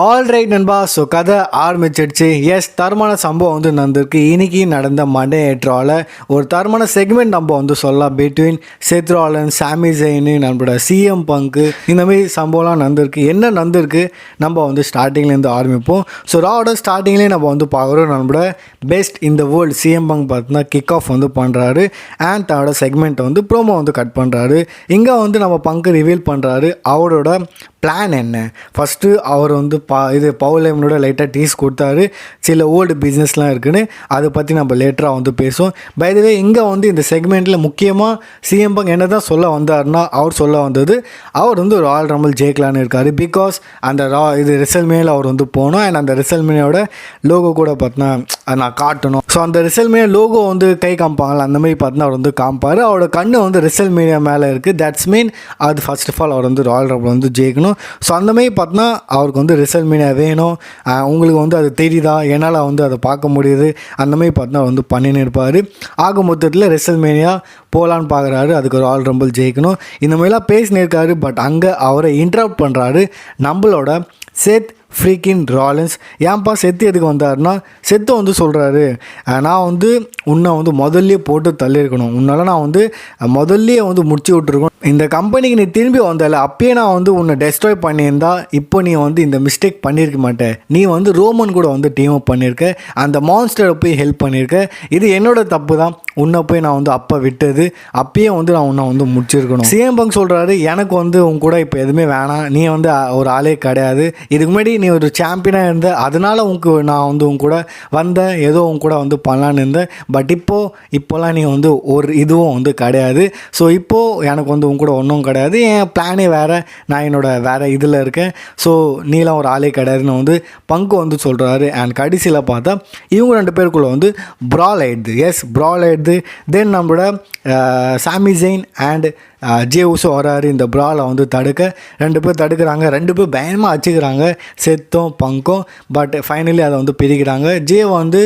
Alright நண்பா. So கதை ஆரம்பிச்சிடுச்சு. எஸ், தரமான சம்பவம் வந்து நடந்திருக்கு. இன்னைக்கு நடந்த மண்டே நைட்ராவில் ஒரு தரமான செக்மெண்ட் நம்ம வந்து சொல்லலாம். பிட்வீன் செத் ராலின்ஸ், சாமி ஜெயின், நம்மளோட சிஎம் பங்கு, இந்த மாதிரி சம்பவம்லாம் நடந்திருக்கு. என்ன நடந்திருக்கு நம்ம வந்து ஸ்டார்டிங்லேருந்து ஆரம்பிப்போம். ஸோ ராவோட ஸ்டார்டிங்லேயே நம்ம வந்து பார்க்குறோம். நம்மளோட பெஸ்ட் இந்த வேர்ல்டு சிஎம் பங்க் பார்த்தீங்கன்னா கிக் ஆஃப் வந்து பண்ணுறாரு. அண்ட் தன்னோட செக்மெண்ட்டை வந்து ப்ரோமோ வந்து கட் பண்ணுறாரு. இங்கே வந்து நம்ம பங்கு ரிவீல் பண்ணுறாரு அவரோட பிளான் என்ன. ஃபஸ்ட்டு அவர் வந்து இது பவுலேமனோட லைட்டாக டீஸ் கொடுத்தாரு. சில ஓல்டு பிஸ்னஸ்லாம் இருக்குன்னு அதை பற்றி நம்ம லேட்டராக வந்து பேசுவோம். பை த வே, இங்கே வந்து இந்த செக்மெண்ட்டில் முக்கியமாக சிஎம் பங்க் என்ன தான் சொல்ல வந்தார்னா, அவர் சொல்ல வந்தது அவர் வந்து ராயல் ரம்பிள் ஜெயிக்கலான்னு இருக்கார். பிகாஸ் அந்த இது ரிசல்மேனியில் அவர் வந்து போகணும். அண்ட் அந்த ரிசல்மேனியோட லோகோ கூட பார்த்தீங்கன்னா நான் காட்டணும். ஸோ அந்த ரிசல்மேனியா லோகோ வந்து கை காமிப்பாங்கள்ல, அந்த மாதிரி பார்த்தீங்கன்னா அவர் வந்து காமிப்பார். அவரோட கண்ணு வந்து ரிசல்மேனியா மேலே இருக்குது. தட்ஸ் மீன் அது ஃபர்ஸ்ட் ஆஃப் ஆல் அவர் வந்து ராயல் ரம்பிள் வந்து ஜெயிக்கணும். ஸோ அந்த மாதிரி பார்த்தீங்கன்னா அவருக்கு வந்து ரிசல்மேனியா வேணும். உங்களுக்கு வந்து அது தெரியுதா, என்னால் வந்து அதை பார்க்க முடியுது. அந்த மாதிரி பார்த்தீங்கன்னா வந்து பண்ணின்னு இருப்பார். ஆக மொத்தத்தில் ரிசல்மேனியா போகலான்னு பார்க்குறாரு. அதுக்கு ராயல் ரம்பிள் ஜெயிக்கணும். இந்த மாதிரிலாம் பேசினிருக்காரு. பட் அங்கே அவரை இன்டரப்ட் பண்ணுறாரு நம்மளோட செத் ஃப்ரீக்கின் ராலின்ஸ். ஏன்ப்பா செத்து எதுக்கு வந்தாருன்னா, செத்து வந்து சொல்கிறாரு, நான் வந்து உன்னை வந்து முதல்லையே போட்டு தள்ளியிருக்கணும். உன்னால் நான் வந்து முதல்லையே வந்து முடிச்சு விட்ருக்கணும். இந்த கம்பெனிக்கு நீ திரும்பி வந்தால அப்பயே நான் வந்து உன்னை டெஸ்ட்ராய் பண்ணியிருந்தா இப்போ நீ வந்து இந்த மிஸ்டேக் பண்ணியிருக்க மாட்டேன். நீ வந்து ரோமன் கூட வந்து டீம் அப் பண்ணியிருக்க, அந்த மான்ஸ்டரை போய் ஹெல்ப் பண்ணியிருக்க. இது என்னோட தப்பு தான். உன்னை போய் நான் வந்து அப்போ விட்டது, அப்பயே வந்து நான் உன்னை வந்து முடிச்சிருக்கணும். சிஎம் பங்க் சொல்கிறாரு, எனக்கு வந்து உன் கூட இப்போ எதுவுமே வேணாம். நீ வந்து ஒரு ஆளே கிடையாது. இதுக்கு முன்னாடி நீ ஒரு சாம்பியனாக இருந்த, அதனால் நான் வந்து உன் கூட வந்தேன், ஏதோ உன் கூட வந்து பண்ணலான்னு இருந்தேன். பட் இப்போலாம் நீ வந்து ஒரு இதுவும் வந்து கிடையாது. ஸோ இப்போது எனக்கு வந்து உன் கூட ஒன்றும் கிடையாது. என் பிளானே வேறு, நான் என்னோட வேறு இதில் இருக்கேன். ஸோ நீலாம் ஒரு ஆளே கிடையாதுன்னு வந்து பங்கு வந்து சொல்கிறாரு. அண்ட் கடைசியில் பார்த்தா இவங்க ரெண்டு பேருக்குள்ளே வந்து ப்ரால் ஆயிடுது. எஸ், ப்ரால் ஆயிடுது. தென் நம்மளோட சாமி ஜெயின் அண்ட் ஜே ஊசோ வராரு இந்த ப்ராலை வந்து தடுக்க. ரெண்டு பேர் தடுக்கிறாங்க. ரெண்டு பேர் பயமாக வச்சுக்கிறாங்க, செத்தும் பங்கும். பட் ஃபைனலி அதை வந்து பிரிக்கிறாங்க. ஜே வந்து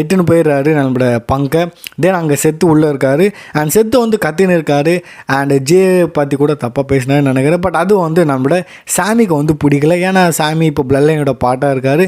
எட்டுன்னு போயிடுறாரு நம்மளோட பங்கை. தென் அங்கே செத்து உள்ளே இருக்கார். அண்ட் செத்து வந்து கத்தின்னு இருக்காரு. அண்ட் ஜே பற்றி கூட தப்பாக பேசினான்னு நினைக்கிறேன். பட் அது வந்து நம்மளோட சாமிக்கு வந்து பிடிக்கல. ஏன்னா சாமி இப்போ பிளட் லைனோட பாட்டாக இருக்கார்.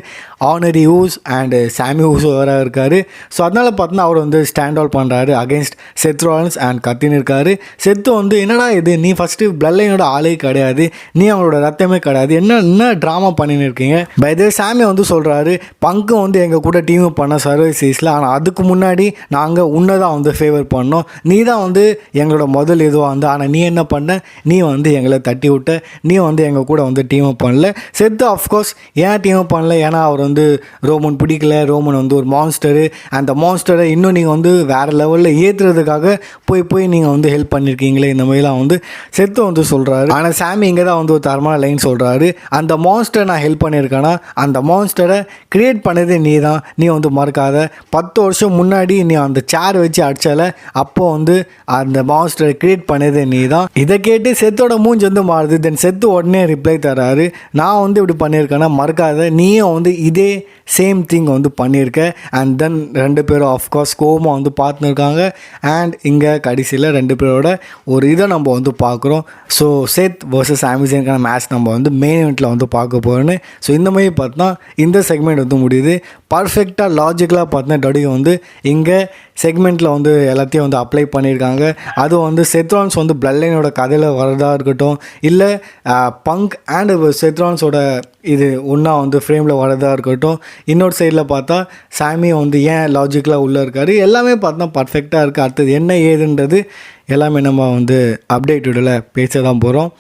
ஆனரி ஊஸ் அண்ட் சாமி ஊசோ வர இருக்கார். ஸோ அதனால் பார்த்தீங்கன்னா அவர் வந்து ஸ்டாண்ட் அவுட் பண்ணுறாரு அகேன்ஸ்ட் செத் ராலின்ஸ் அண்ட் கத்தின்னு இருக்காரு. செத்து வந்து என்னடா இது, நீ ஃபஸ்ட்டு பிளட் லைனோட ஆளே கிடையாது, நீ அவங்களோட ரத்தமே கிடையாது, என்ன ட்ராமா பண்ணின்னு இருக்கீங்க. பை த சாமி வந்து சொல்கிறாரு, பங்கு வந்து எங்கள் கூட டீம் பண்ண சர்வீஸ் சீஸில், ஆனால் அதுக்கு முன்னாடி நாங்கள் உன்னை தான் வந்து ஃபேவர் பண்ணோம். நீ தான் வந்து எங்களோட முதல் இதுவாக வந்து, ஆனால் நீ என்ன பண்ண, நீ வந்து எங்களை தட்டி விட்ட, நீ வந்து எங்கள் கூட வந்து டீம் அப் பண்ணல. செத்து அஃப்கோர்ஸ் ஏன் டீம் அப் பண்ணல, ஏன்னா அவர் வந்து ரோமன் பிடிக்கல. ரோமன் வந்து ஒரு மான்ஸ்டரு. அந்த மான்ஸ்டரை இன்னும் நீங்கள் வந்து வேறு லெவலில் ஏற்றுறதுக்காக போய் நீங்கள் வந்து ஹெல்ப் பண்ணியிருக்கீங்களே, இந்த மாதிரிலாம் வந்து செத்து வந்து சொல்கிறாரு. ஆனால் சாமி இங்கே தான் வந்து ஒரு தரமான லைன் சொல்கிறாரு, அந்த மான்ஸ்டர் நான் ஹெல்ப் பண்ணியிருக்கேன்னா அந்த மான்ஸ்டரை கிரியேட் பண்ணது நீ தான், நீ வந்து மறக்காத. 10 வருஷம் முன்னாடி நீ அந்த சேர் வச்சு அடிச்சால, அப்போ வந்து அந்த மான்ஸ்டரை கிரியேட் பண்ணது நீ தான். இதை கேட்டு செத்தோட மூஞ்சி வந்து மாறுது. தென் செத்து உடனே ரிப்ளை தராரு, நான் வந்து இப்படி பண்ணியிருக்கேன்னா மறக்காத, நீயும் வந்து இதே சேம் திங் வந்து பண்ணியிருக்க. அண்ட் தென் ரெண்டு பேரும் ஆஃப்கோர்ஸ் கோமா வந்து பார்த்துன்னு இருக்காங்க. அண்ட் இங்கே கடைசியில் ரெண்டு பேரோட ஒரு இதை நம்ம வந்து பார்க்குறோம். ஸோ செத் வர்சஸ் சாமி ஜெயினுக்கான மேட்ச் நம்ம வந்து மெயின் இவெண்ட்டில் வந்து பார்க்க போகிறோன்னு. ஸோ இந்த மாதிரி பார்த்தா இந்த செக்மெண்ட் வந்து முடியுது. பர்ஃபெக்டாக லாஜிக்கலாக பார்த்தா டடிக்கு வந்து இங்கே செக்மெண்ட்டில் வந்து எல்லாத்தையும் வந்து அப்ளை பண்ணியிருக்காங்க. அதுவும் வந்து செத்ரான்ஸ் வந்து பிளட் லைனோட கதையில் வரதா இருக்கட்டும், இல்லை பங்க் அண்ட் செத்ரான்ஸோட இது ஒன்றா வந்து ஃப்ரேமில் வரதா இருக்கட்டும். இன்னொரு சைடில் பார்த்தா சாமி வந்து ஏன் லாஜிக்கலாக உள்ளே இருக்கார், எல்லாமே பார்த்தா பர்ஃபெக்டாக இருக்குது. அடுத்தது என்ன ஏதுன்றது எல்லாமே நம்ம வந்து அப்டேட்டடில் பேச தான் போகிறோம்.